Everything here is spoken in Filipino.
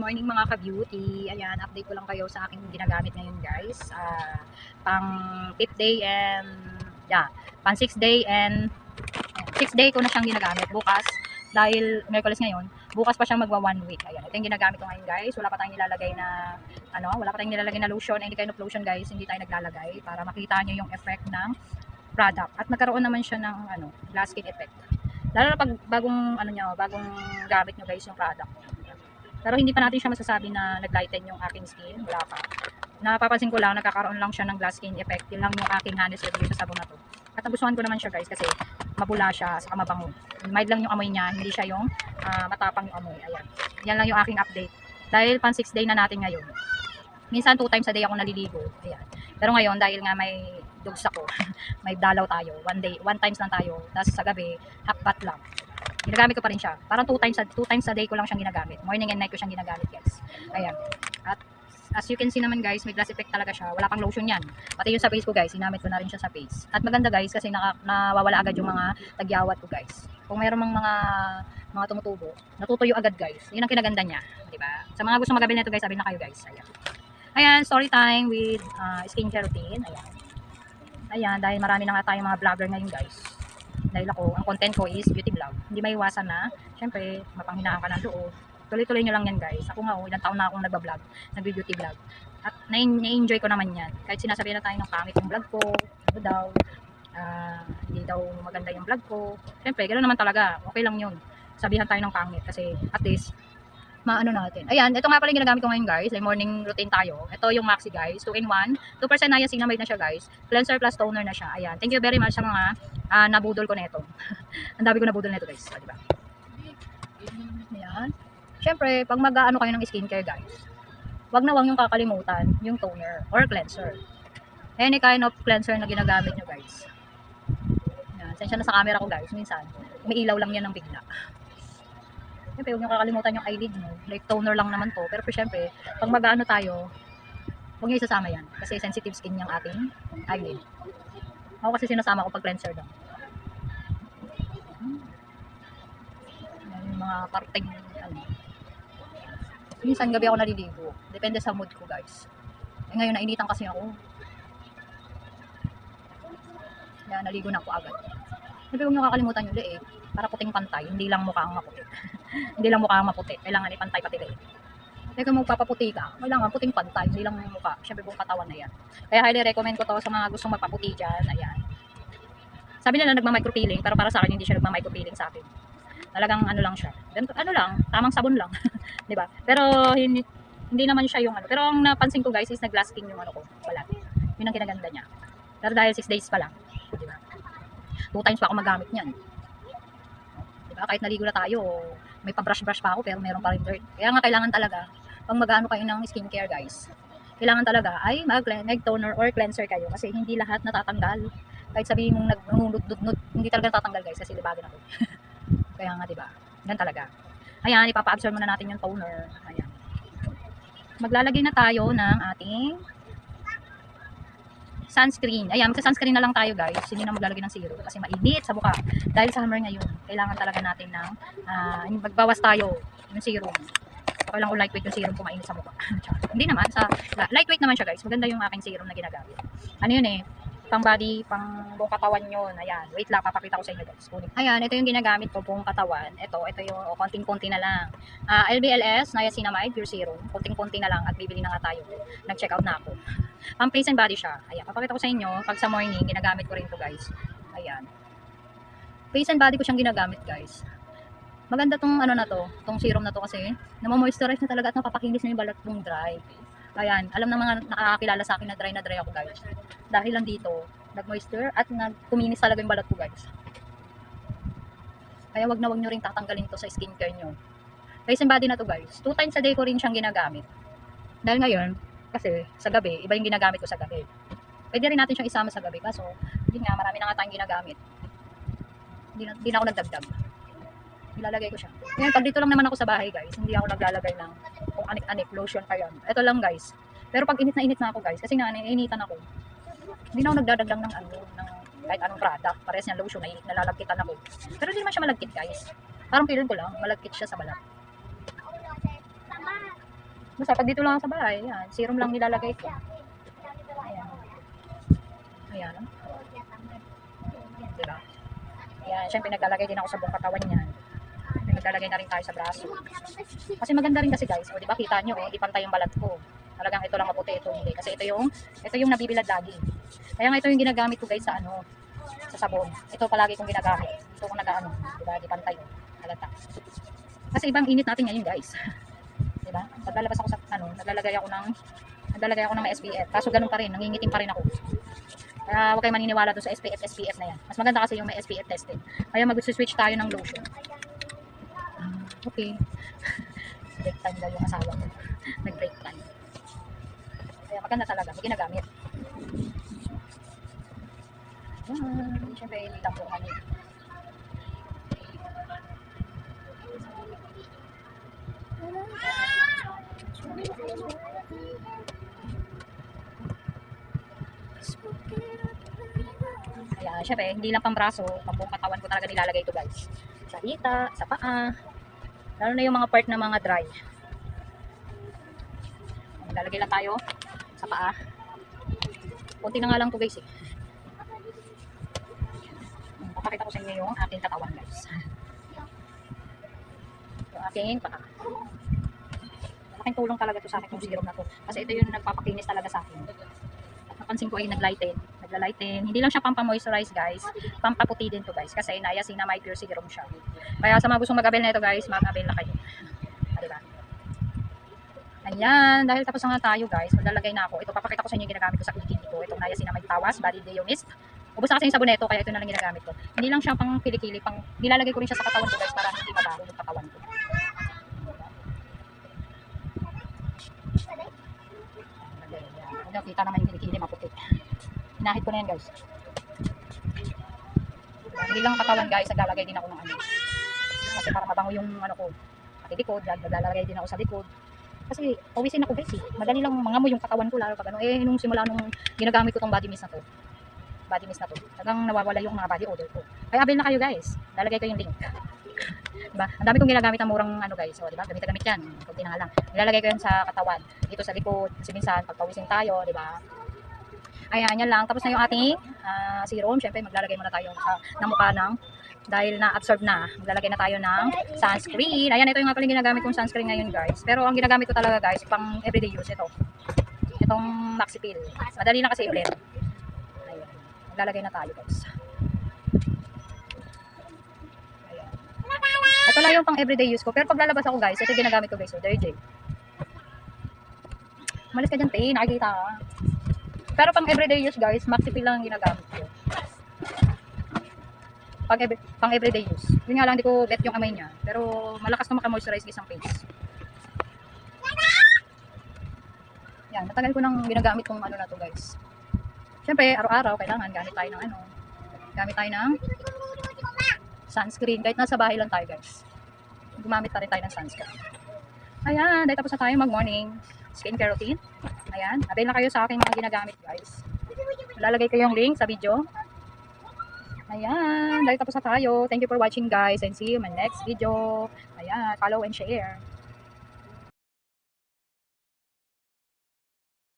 morning mga ka-beauty. Ayan, update ko lang kayo sa aking ginagamit ngayon guys. Pang 5th day and, pang 6th day and 6th day ko na siyang ginagamit. Bukas, dahil Merkules ngayon, bukas pa siyang magwa 1 week. Ayan, ito yung ginagamit ko ngayon guys. Wala pa tayong nilalagay na, wala pa tayong nilalagay na lotion. Any kind of lotion guys, hindi tayo naglalagay para makita nyo yung effect ng product. At nagkaroon naman siya ng, glass skin effect. Lalo na pag bagong gamit nyo guys yung product. Pero hindi pa natin siya masasabi na nag-lighten yung aking skin. Wala pa. Napapansin ko lang, nagkakaroon lang siya ng glass skin effect. Yun lang yung aking honest review sa sabon na to. At nagustuhan ko naman siya guys kasi mabula siya sa mabango. Mild lang yung amoy niya, hindi siya yung matapang yung amoy. Ayan. Yan lang yung aking update. Dahil pang 6th day na natin ngayon. Minsan 2 times a day ako naliligo. Ayan. Pero ngayon dahil nga may dogs ako, may dalaw tayo. 1 times lang tayo. Tapos sa gabi, half bath lang. Ginagamit ko pa rin siya. Parang 2 times a day ko lang siyang ginagamit. Morning and night ko siyang ginagamit, guys. Ayan. At as you can see naman, guys, may glass effect talaga siya. Wala pang lotion yan. Pati yung sa face ko, guys, ginamit ko na rin siya sa face. At maganda, guys, kasi nawawala agad yung mga tagyawat ko, guys. Kung mayroong mga tumutubo, natutuyo agad, guys. Yun ang kinaganda niya. Diba? Sa mga gusto magabil nito, guys, sabi na kayo, guys. Ayan. Ayan, story time with skincare routine. Ayan. Ayan, dahil marami na nga tayong mga vlogger ngayon, guys. Dahil ako, ang content ko is beauty vlog. Hindi may iwasan na, syempre, mapanghinaan ka ng loob. Tuloy-tuloy nyo lang yan guys. Ako nga, ilang taon na akong nagbablog, nagbe-beauty vlog. At na-enjoy ko naman yan. Kahit sinasabi na tayo ng pangit yung vlog ko, hindi daw maganda yung vlog ko. Syempre, ganoon naman talaga. Okay lang yun. Sabihan tayo ng pangit kasi at least, maano natin. Ayan, ito nga pala yung ginagamit ko ngayon guys. Like morning routine tayo. Ito yung Maxi guys. 2-in-1. 2% niacinamide na siya guys. Cleanser plus toner na siya. Ayan. Thank you very much sa mga nabudol ko nito. Ang dami ko nabudol nito guys. Diba? Ayan. Siyempre, pag mag-aano kayo ng skincare guys, wag na wag yung kakalimutan yung toner or cleanser. Any kind of cleanser na ginagamit nyo guys. Ayan. Sensya na sa camera ko guys. Minsan, may ilaw lang yan ng bigla. Siyempre, huwag nyo kakalimutan yung eyelid mo. Like, toner lang naman to. Pero siyempre, pag mag-ano tayo, huwag nyo isasama yan. Kasi sensitive skin yung ating eyelid. Ako kasi sinasama ko pag cleanser lang. Yan yung mga parteng, minsan gabi ako naliligo. Depende sa mood ko, guys. Ngayon, nainitan kasi ako. Kaya naligo na ako agad. Siyempre, huwag nyo kakalimutan yung leeg. Para puting pantay, hindi lang mukha ang maputi. Hindi lang mukha ang maputi, kailangan ipantay pati leeg. Kaya kung magpapaputi ka, kailangan puting pantay, hindi lang mukha. Siyempre buong katawan na yan. Kaya highly recommend ko to sa mga gustong magpaputi dyan. Ayan. Sabi nila nagma-micropeeling, pero para sa akin hindi siya nagma-micropeeling sa akin. Talagang lang siya. Tamang sabon lang. 'Di ba? Pero hindi naman siya yung Pero ang napansin ko guys is nag-glass skin yung ko. Wala. Yun ang kinaganda niya. Pero dahil 6 days pa lang, 'di ba? 2 times pa ako magamit niyan. Diba? Kahit naligo na tayo, may pa-brush pa ako pero meron pa rin dirt. Kaya nga kailangan talaga, pag mag-ano kayo ng skincare guys, kailangan talaga ay mag-toner or cleanser kayo kasi hindi lahat natatanggal. Kahit sabihin mong nag-nudnud, hindi talaga natatanggal guys kasi libagin ako. Kaya nga diba, yan talaga. Ayan, ipapa-absorb muna natin yung toner. Ayan. Maglalagay na tayo ng ating sunscreen. Ayan, magsa-sunscreen na lang tayo guys. Hindi na maglalagay ng serum kasi mainit sa mukha. Dahil sa summer ngayon, kailangan talaga natin ng magbawas tayo yung serum. Okay lang kung lightweight yung serum kung mainit sa mukha. Hindi naman, lightweight naman siya guys. Maganda yung aking serum na ginagamit. Ano yun pang body, pang buong katawan yun. Ayan, wait lang, papakita ko sa inyo guys. Ayan, ito yung ginagamit ko buong katawan. Ito yung konting-konti na lang. LBLS, niacinamide, pure serum. Konting-konti na lang at bibili na nga tayo. Nag-check out na ako. Pang face and body siya. Ayan, papakita ko sa inyo. Pag sa morning, ginagamit ko rin to guys. Ayan. Face and body ko siyang ginagamit guys. Maganda tong tong serum na to kasi namo-moisturize na talaga at napapakinis na yung balat kong dry. Ayan, alam ng mga nakakakilala sa akin na dry ako guys. Dahil lang dito, nag-moisture at kuminis talaga yung balat ko guys. Kaya wag nyo rin tatanggalin to sa skincare nyo. Face and body na to guys. 2 times a day ko rin siyang ginagamit. Dahil ngayon, kasi sa gabi, iba yung ginagamit ko sa gabi. Pwede rin natin siyang isama sa gabi. Kaso, yun nga, marami na nga tayong ginagamit. Hindi na ako nagdagdag. Nilalagay ko siya. Ngayon, pag dito lang naman ako sa bahay guys, hindi ako naglalagay ng kung anik-anik, lotion pa yan. Ito lang guys. Pero pag init na ako guys, kasi nainitan ako. Hindi na ako nagdadagdag ng kahit anong product. Parehas niya lotion, nalalagkitan ako. Pero hindi naman siya malagkit guys. Parang feeling ko lang, malagkit siya sa balat. Basta pag dito lang sa bahay, yan, serum lang nilalagay ko. Ayan. Ayan. Diba? Ayan, syempre naglalagay din ako sa buong katawan niyan. Naglalagay na rin tayo sa braso. Kasi maganda rin kasi guys, o di ba kita nyo, di pantay yung balat ko. Talagang ito lang maputi, ito hindi. Kasi ito yung nabibilad lagi. Kaya nga ito yung ginagamit ko guys sa ano, sa sabon. Ito palagi kong ginagamit. Ito kung nag-ano, di ba, di pantay. Halata. Kasi ibang init natin ngayon guys. Di ba? Paglalabas ako sa ano, naglalagay ako ng may SPF. Kaso ganun pa rin, nangingitim pa rin ako. Kaya huwag kayo maniniwala doon sa SPF na yan. Mas maganda kasi yung may SPF tested. Kaya mag-switch tayo ng lotion. Okay. Break time daw yung asawa ko. Nag-break time. Kaya maganda talaga. May ginagamit. Siyempre, hindi tampungan yun. Ayan, syempre, hindi lang pang braso, pang buong katawan ko talaga nilalagay ito guys. Sa hita, sa paa, lalo na yung mga part na mga dry. Lalagay lang tayo sa paa. Kunti na nga lang ito guys eh. Papakita ko sa inyo yung aking katawan guys. Yung aking paa. Malaking tulong talaga ito sa akin yung serum na to. Kasi ito yung nagpapakinis talaga sa akin. At napansin ko ay nagla-lighten. Hindi lang siya pampa-moisturize guys. Pampaputi din to guys. Kasi niacinamide pure serum siya. Kaya sa mga gustong mag-avail na ito guys, mag-avail na kayo. Diba? Ayan, dahil tapos na nga tayo guys, maglalagay na ako. Ito, papakita ko sa inyo yung ginagamit ko sa kilikili ko. Itong niacinamide tawas, body day mist. Ubus na kasi yung saboneto, kaya ito na lang ginagamit ko. Hindi lang siya pang kilikili, nilalagay ko rin siya sa katawan ko guys para hindi mabaho yung katawan ko. Kita naman yung kilikili, maputi. Hinahit ko na yan guys. Hindi lang katawan guys, naglalagay din ako ng ano. Kasi para mabango yung ano ko. Pati likod, naglalagay din ako sa likod. Kasi pawisin ako guys eh. Madali lang mangamoy yung katawan ko lalo pag ano. Nung simula nung ginagamit ko tong body mist na to. Talagang nawawala yung mga body odor ko. Kaya avail na kayo guys. Lalagay ko yung link. Diba? Ang dami kong ginagamit ng murang ano guys. So, diba? Gamit yan. Kunti na nga lang. Nilalagay ko yan sa katawan. Dito sa likod. Kasi minsan pagpawisin tayo, diba? Ayan, yan lang. Tapos na yung ating serum. Siyempre, maglalagay muna tayo ng mukha ng dahil na-absorb na. Maglalagay na tayo ng sunscreen. Ayan, ito yung nga pala ginagamit kong sunscreen ngayon, guys. Pero ang ginagamit ko talaga, guys, pang everyday use, ito. Itong Maxi Peel. Madali na kasi i-blend. Ayan. Maglalagay na tayo, guys. Ayan. Ito lang yung pang everyday use ko. Pero pag lalabas ako, guys, ito ginagamit ko, guys. So, there, Jay. Malis ka dyan, Tay. Nakikita ka. Pero pang everyday use guys, Maxi Peel lang ang ginagamit ko. Pang everyday use. Yun nga lang, di ko bet yung amoy niya. Pero malakas na maka-moisturize isang face. Yan, matagal ko nang ginagamit kong ano na to guys. Siyempre, araw-araw kailangan gamit tayo ng ano. Gamit tayo ng sunscreen. Kahit nasa bahay lang tayo guys. Gumamit pa rin tayo ng sunscreen. Ayan, dahil tapos na tayo mag-morning skincare routine. Ayan, avail na kayo sa aking mga ginagamit guys. Lalagay ko yung link sa video. Ayan, dahil tapos na tayo. Thank you for watching guys and see you in my next video. Ayan, follow and share.